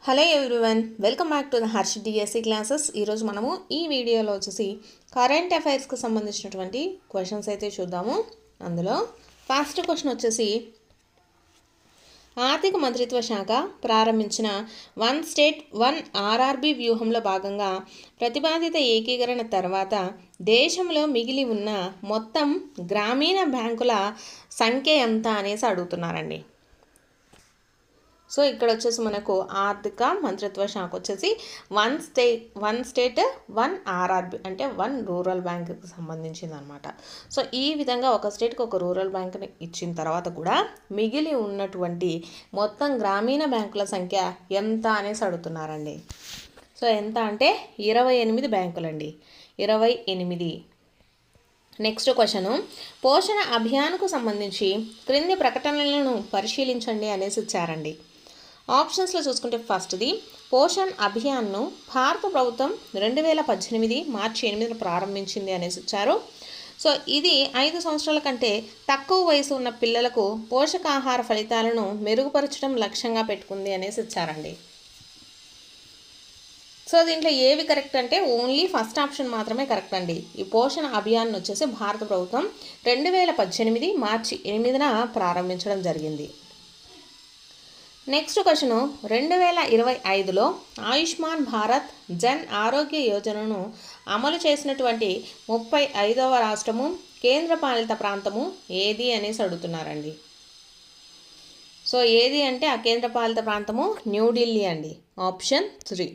Hello everyone, welcome back to the Harsh DSC classes. ఈరోజు మనము ఈ వీడియోలో వచ్చేసి కరెంట్ అఫైర్స్కి సంబంధించినటువంటి క్వశ్చన్స్ అయితే చూద్దాము. అందులో ఫస్ట్ క్వశ్చన్ వచ్చేసి, ఆర్థిక మంత్రిత్వ శాఖ ప్రారంభించిన వన్ స్టేట్ వన్ ఆర్ఆర్బి వ్యూహంలో భాగంగా ప్రతిపాదిత ఏకీకరణ తర్వాత దేశంలో మిగిలి ఉన్న మొత్తం గ్రామీణ బ్యాంకుల సంఖ్య ఎంత అనేసి అడుగుతున్నారండి. సో ఇక్కడ వచ్చేసి మనకు ఆర్థిక మంత్రిత్వ శాఖ వచ్చేసి వన్ స్టేట్ వన్ ఆర్ఆర్బి అంటే వన్ రూరల్ బ్యాంక్కి సంబంధించింది అనమాట. సో ఈ విధంగా ఒక స్టేట్కి ఒక రూరల్ బ్యాంక్ని ఇచ్చిన తర్వాత కూడా మిగిలి ఉన్నటువంటి మొత్తం గ్రామీణ బ్యాంకుల సంఖ్య ఎంత అనేసి అడుగుతున్నారండి. సో ఎంత అంటే 28 బ్యాంకులండి, 28. నెక్స్ట్ క్వశ్చను, పోషణ అభియాన్కు సంబంధించి క్రింది ప్రకటనలను పరిశీలించండి అనేసి ఇచ్చారండి. ఆప్షన్స్లో చూసుకుంటే ఫస్ట్ది, పోషణ్ అభియాన్ను భారత ప్రభుత్వం 2018 మార్చి 8 ప్రారంభించింది అనేసి ఇచ్చారు. సో ఇది 5 సంవత్సరాల కంటే తక్కువ వయసు ఉన్న పిల్లలకు పోషకాహార ఫలితాలను మెరుగుపరచడం లక్ష్యంగా పెట్టుకుంది అనేసి ఇచ్చారండి. సో దీంట్లో ఏవి కరెక్ట్ అంటే ఓన్లీ ఫస్ట్ ఆప్షన్ మాత్రమే కరెక్ట్ అండి. ఈ పోషణ అభియాన్ వచ్చేసి భారత ప్రభుత్వం 2018 మార్చి 8 ప్రారంభించడం జరిగింది. నెక్స్ట్ క్వశ్చను, 2025లో ఆయుష్మాన్ భారత్ జన్ ఆరోగ్య యోజనను అమలు చేసినటువంటి 35వ రాష్ట్రము కేంద్రపాలిత ప్రాంతము ఏది అనేసి అడుగుతున్నారండి. సో ఏది అంటే ఆ కేంద్రపాలిత ప్రాంతము న్యూఢిల్లీ అండి, ఆప్షన్ 3.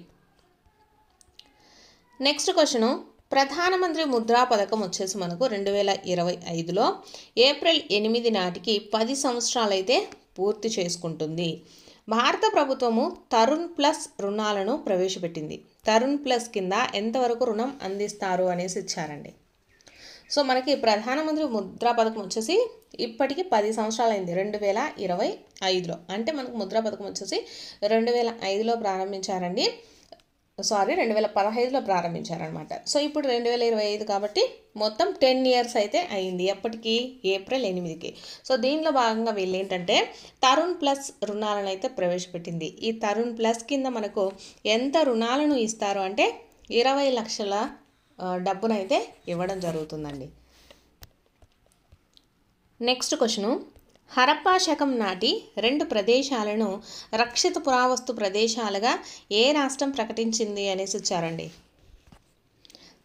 నెక్స్ట్ క్వశ్చను, ప్రధానమంత్రి ముద్రా పథకం వచ్చేసి మనకు 2025లో ఏప్రిల్ 8 నాటికి 10 సంవత్సరాలు అయితే పూర్తి చేసుకుంటుంది. భారత ప్రభుత్వము తరుణ్ ప్లస్ రుణాలను ప్రవేశపెట్టింది. తరుణ్ ప్లస్ కింద ఎంతవరకు రుణం అందిస్తారు అనేసి ఇచ్చారండి. సో మనకి ప్రధానమంత్రి ముద్రా పథకం వచ్చేసి ఇప్పటికి 10 సంవత్సరాలు అయింది, 2025లో. అంటే మనకు ముద్రా పథకం వచ్చేసి 2005లో ప్రారంభించారండి. 2015లో ప్రారంభించారనమాట. సో ఇప్పుడు 2025 కాబట్టి మొత్తం 10 ఇయర్స్ అయితే అయింది. ఎప్పటికి? ఏప్రిల్ 8కి. సో దీనిలో భాగంగా వీళ్ళు ఏంటంటే తరుణ్ ప్లస్ రుణాలను అయితే ప్రవేశపెట్టింది. ఈ తరుణ్ ప్లస్ కింద మనకు ఎంత రుణాలను ఇస్తారు అంటే 20 లక్షల డబ్బునైతే ఇవ్వడం జరుగుతుందండి. నెక్స్ట్ క్వశ్చను, హరప్పా శకం నాటి 2 ప్రదేశాలను రక్షిత పురావస్తు ప్రదేశాలుగా ఏ రాష్ట్రం ప్రకటించింది అనేసి ఇచ్చారండి.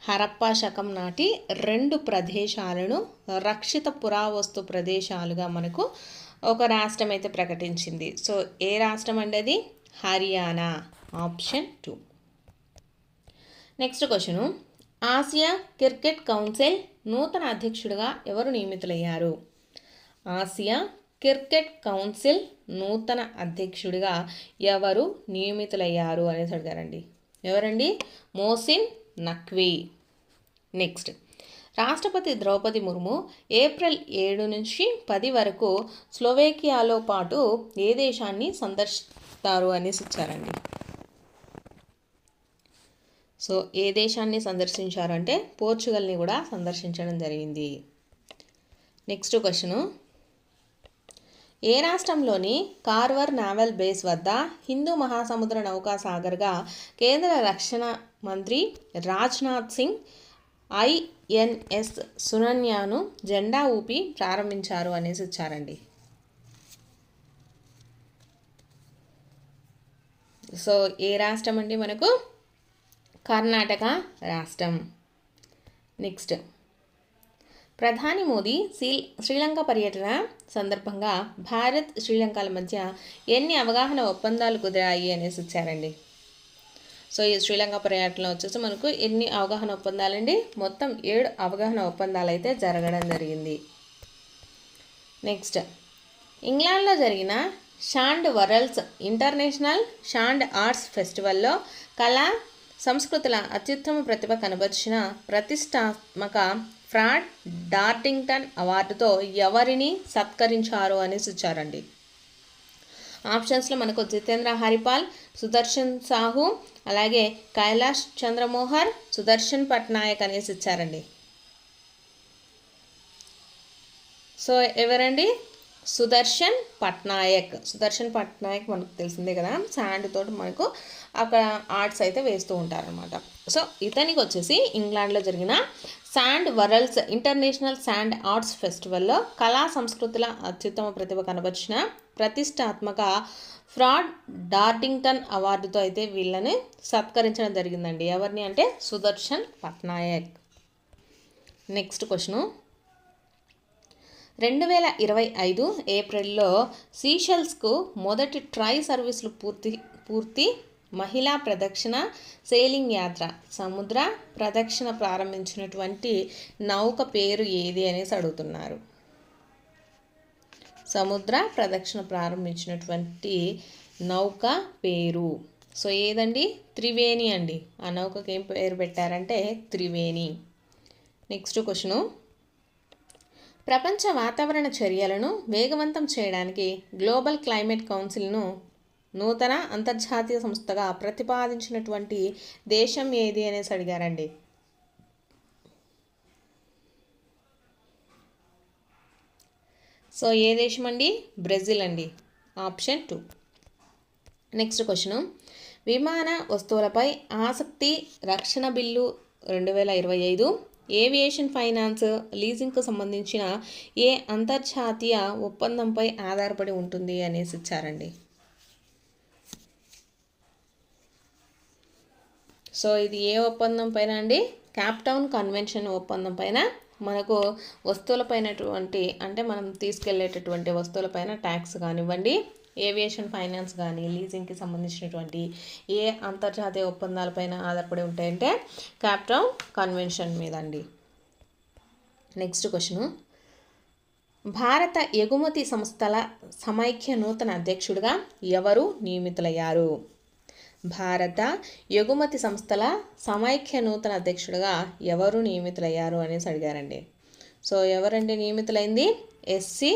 హరప్పా శకం నాటి 2 ప్రదేశాలను రక్షిత పురావస్తు ప్రదేశాలుగా మనకు ఒక రాష్ట్రం అయితే ప్రకటించింది. సో ఏ రాష్ట్రం అండి అది? Haryana, option 2. Next question, Asia cricket council నూతన అధ్యక్షుడిగా ఎవరు నియమితులయ్యారు? ఆసియా క్రికెట్ కౌన్సిల్ నూతన అధ్యక్షుడిగా ఎవరు నియమితులయ్యారు అనేసి అడిగారండి. ఎవరండి? మోసిన్ నఖ్వీ. నెక్స్ట్, రాష్ట్రపతి ద్రౌపది ముర్ము ఏప్రిల్ 7 నుంచి 10 వరకు స్లోవేకియాలో పాటు ఏ దేశాన్ని సందర్శిస్తారు అనేసి ఇచ్చారండి. సో ఏ దేశాన్ని సందర్శించారు అంటే పోర్చుగల్ని కూడా సందర్శించడం జరిగింది. నెక్స్ట్ క్వశ్చను, ఏ రాష్ట్రంలోని కార్వర్ నావల్ బేస్ వద్ద హిందూ మహాసముద్ర నౌకా సాగర్గా కేంద్ర రక్షణ మంత్రి రాజ్నాథ్ సింగ్ INS సునన్యాను జెండా ఊపి ప్రారంభించారు అనేసి ఇచ్చారండి. సో ఏ రాష్ట్రం అండి? మనకు కర్ణాటక రాష్ట్రం. నెక్స్ట్, ప్రధాని మోదీ శ్రీలంక పర్యటన సందర్భంగా భారత్ శ్రీలంకల మధ్య ఎన్ని అవగాహన ఒప్పందాలు కుదిరాయి అనేసి ఇచ్చారండి. సో ఈ శ్రీలంక పర్యటనలో వచ్చేసి మనకు ఎన్ని అవగాహన ఒప్పందాలండి? మొత్తం 7 అవగాహన ఒప్పందాలు అయితే జరగడం జరిగింది. నెక్స్ట్, ఇంగ్లాండ్లో జరిగిన షాండ్ వరల్డ్స్ ఇంటర్నేషనల్ షాండ్ ఆర్ట్స్ ఫెస్టివల్లో కళా సంస్కృతుల అత్యుత్తమ ప్రతిభ కనబరిచిన ప్రతిష్టాత్మక ఫ్రాడ్ డార్టింగ్టన్ అవార్డుతో ఎవరిని సత్కరించారు అనేసి ఇచ్చారండి. ఆప్షన్స్లో మనకు జితేంద్ర హరిపాల్, సుదర్శన్ సాహు, అలాగే కైలాష్ చంద్రమోహర్, సుదర్శన్ పట్నాయక్ అనేసి ఇచ్చారండి. సో ఎవరండి? సుదర్శన్ పట్నాయక్ మనకు తెలిసిందే కదా, శాండ్ తోటి మనకు అక్కడ ఆర్ట్స్ అయితే వేస్తూ ఉంటారనమాట. సో ఇతనికి వచ్చేసి ఇంగ్లాండ్లో జరిగిన Sand Worlds International Sand Arts ఫెస్టివల్లో కళా సంస్కృతుల అత్యుత్తమ ప్రతిభ కనబరిచిన ప్రతిష్టాత్మక ఫ్రాడ్ డార్టింగ్టన్ అవార్డుతో అయితే వీళ్ళని సత్కరించడం జరిగిందండి. ఎవరిని అంటే సుదర్శన్ పట్నాయక్. నెక్స్ట్ క్వశ్చను, 2025 ఏప్రిల్లో సీషెల్స్కు మొదటి ట్రై సర్వీసులు పూర్తి మహిళా ప్రదక్షిణ సెయిలింగ్ యాత్ర సముద్ర ప్రదక్షిణ ప్రారంభించినటువంటి నౌక పేరు ఏది అనేసి అడుగుతున్నారు. సముద్ర ప్రదక్షిణ ప్రారంభించినటువంటి నౌక పేరు సో ఏదండి? త్రివేణి అండి. ఆ నౌకకి ఏం పేరు పెట్టారంటే త్రివేణి. నెక్స్ట్ క్వశ్చను, ప్రపంచ వాతావరణ చర్యలను వేగవంతం చేయడానికి గ్లోబల్ క్లైమేట్ కౌన్సిల్ను నూతన అంతర్జాతీయ సంస్థగా ప్రతిపాదించినటువంటి దేశం ఏది అనేసి అడిగారండి. సో ఏ దేశం అండి? బ్రెజిల్ అండి. ఆప్షన్ 2. నెక్స్ట్ క్వశ్చను, విమాన వస్తువులపై ఆసక్తి రక్షణ బిల్లు 2025 ఏవియేషన్ ఫైనాన్స్ లీజింగ్కు సంబంధించిన ఏ అంతర్జాతీయ ఒప్పందంపై ఆధారపడి ఉంటుంది అనేసి ఇచ్చారండి. సో ఇది ఏ ఒప్పందం పైన అండి? క్యాప్టౌన్ కన్వెన్షన్ ఒప్పందం పైన మనకు వస్తువులపైనటువంటి అంటే మనం తీసుకెళ్లేటటువంటి వస్తువులపైన ట్యాక్స్ కానివ్వండి, ఏవియేషన్ ఫైనాన్స్ కానీ లీజింగ్కి సంబంధించినటువంటి ఏ అంతర్జాతీయ ఒప్పందాలపైన ఆధారపడి ఉంటాయంటే క్యాప్టౌన్ కన్వెన్షన్ మీద అండి. నెక్స్ట్ క్వశ్చను, భారత ఎగుమతి సంస్థల సమైక్య నూతన అధ్యక్షుడిగా ఎవరు నియమితులయ్యారు? భారత ఎగుమతి సంస్థల సమైక్య నూతన అధ్యక్షుడిగా ఎవరు నియమితులయ్యారు అనేసి అడిగారండి. సో ఎవరండి నియమితులైంది? ఎస్సి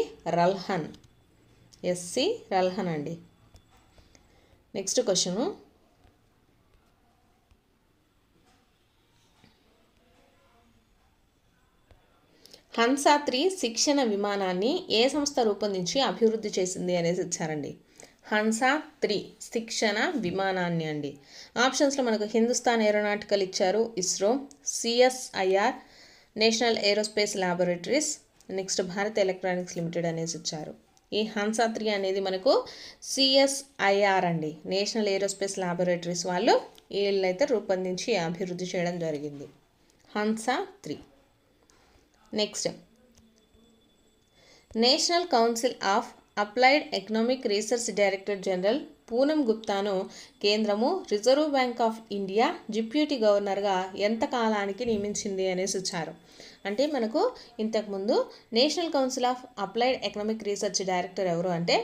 రల్హన్ అండి. నెక్స్ట్ క్వశ్చను, హన్సా 3 శిక్షణ విమానాన్ని ఏ సంస్థ రూపొందించి అభివృద్ధి చేసింది అనేసి ఇచ్చారండి. హన్సా 3 శిక్షణ విమానాన్ని అండి. ఆప్షన్స్లో మనకు హిందుస్థాన్ ఏరోనాటికల్ ఇచ్చారు, ISRO, CSIR, national aerospace laboratories, next Bharat electronics limited అనేసి ఇచ్చారు. ఈ హన్సా 3 అనేది మనకు సిఎస్ఐఆర్ అండి, నేషనల్ ఏరోస్పేస్ ల్యాబొరేటరీస్ వాళ్ళు వీళ్ళైతే రూపొందించి అభివృద్ధి చేయడం జరిగింది. Hansa 3. Next, National Council of Applied Economic Research director general Poonam గుప్తాను కేంద్రము Reserve Bank of India deputy గవర్నర్గా ఎంత కాలానికి నియమించింది అనేసి ఇచ్చారు. అంటే మనకు ఇంతకుముందు National Council of Applied Economic Research director ఎవరు అంటే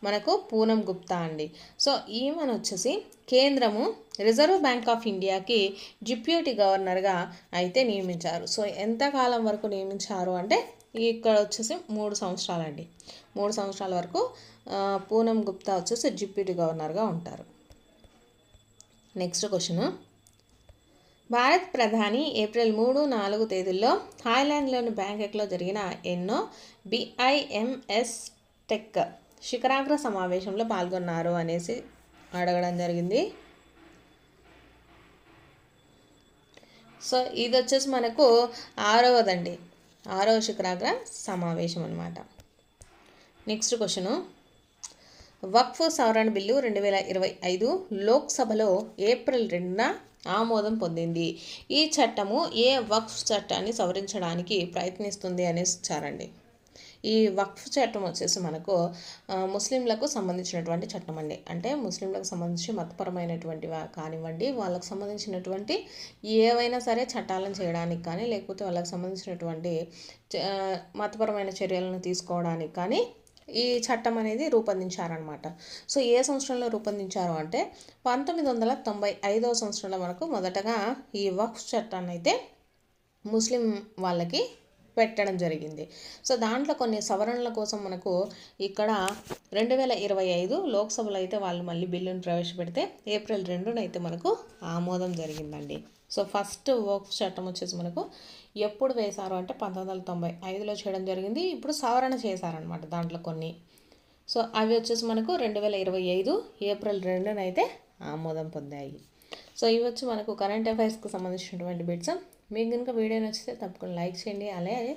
మనకు పూనం గుప్తా అండి. సో ఈమెను వచ్చేసి కేంద్రము రిజర్వ్ బ్యాంక్ ఆఫ్ ఇండియాకి డిప్యూటీ గవర్నర్గా అయితే నియమించారు. సో ఎంతకాలం వరకు నియమించారు అంటే ఇక్కడ వచ్చేసి 3 సంవత్సరాలండి. 3 సంవత్సరాల వరకు పూనం గుప్తా వచ్చేసి డిప్యూటీ గవర్నర్గా ఉంటారు. నెక్స్ట్ క్వశ్చన్, భారత్ ప్రధాని ఏప్రిల్ 3-4 తేదీల్లో థాయిలాండ్లోని బ్యాంకాక్లో జరిగిన ఎన్నో BIMS టెక్ శిఖరాగ్ర సమావేశంలో పాల్గొన్నారు అనేసి అడగడం జరిగింది. సో ఇది వచ్చేసి మనకు 6వదండి, 6వ శిఖరాగ్ర సమావేశం అన్నమాట. నెక్స్ట్ క్వశ్చను, వక్ఫ్ సవరణ బిల్లు 2025 లోక్సభలో ఏప్రిల్ 2న ఆమోదం పొందింది. ఈ చట్టము ఏ వక్ఫ్ చట్టాన్ని సవరించడానికి ప్రయత్నిస్తుంది అనేసి ఇచ్చారండి. ఈ వక్ఫ్ చట్టం వచ్చేసి మనకు ముస్లింలకు సంబంధించినటువంటి చట్టం అండి. అంటే ముస్లింలకు సంబంధించి మతపరమైనటువంటి కానివ్వండి, వాళ్ళకు సంబంధించినటువంటి ఏవైనా సరే చట్టాలను చేయడానికి కానీ, లేకపోతే వాళ్ళకి సంబంధించినటువంటి మతపరమైన చర్యలను తీసుకోవడానికి కానీ ఈ చట్టం అనేది రూపొందించారనమాట. సో ఏ సంవత్సరంలో రూపొందించారు అంటే 1995వ సంవత్సరంలో మనకు మొదటగా ఈ వక్ఫ్ చట్టాన్ని అయితే ముస్లిం వాళ్ళకి పెట్టడం జరిగింది. సో దాంట్లో కొన్ని సవరణల కోసం మనకు ఇక్కడ 2025 లోక్సభలో అయితే వాళ్ళు మళ్ళీ బిల్లును ప్రవేశపెడితే ఏప్రిల్ 2న అయితే మనకు ఆమోదం జరిగిందండి. సో ఫస్ట్ వక్ఫ్ చట్టం వచ్చేసి మనకు ఎప్పుడు వేశారు అంటే 1995లో చేయడం జరిగింది. ఇప్పుడు సవరణ చేశారనమాట దాంట్లో కొన్ని. సో అవి వచ్చేసి మనకు 2025 ఏప్రిల్ 2న అయితే ఆమోదం పొందాయి. సో ఇవి వచ్చి మనకు కరెంట్ అఫైర్స్కి సంబంధించినటువంటి బిట్స్. మీకు కనుక వీడియో నచ్చితే తప్పకుండా లైక్ చేయండి. అలాగే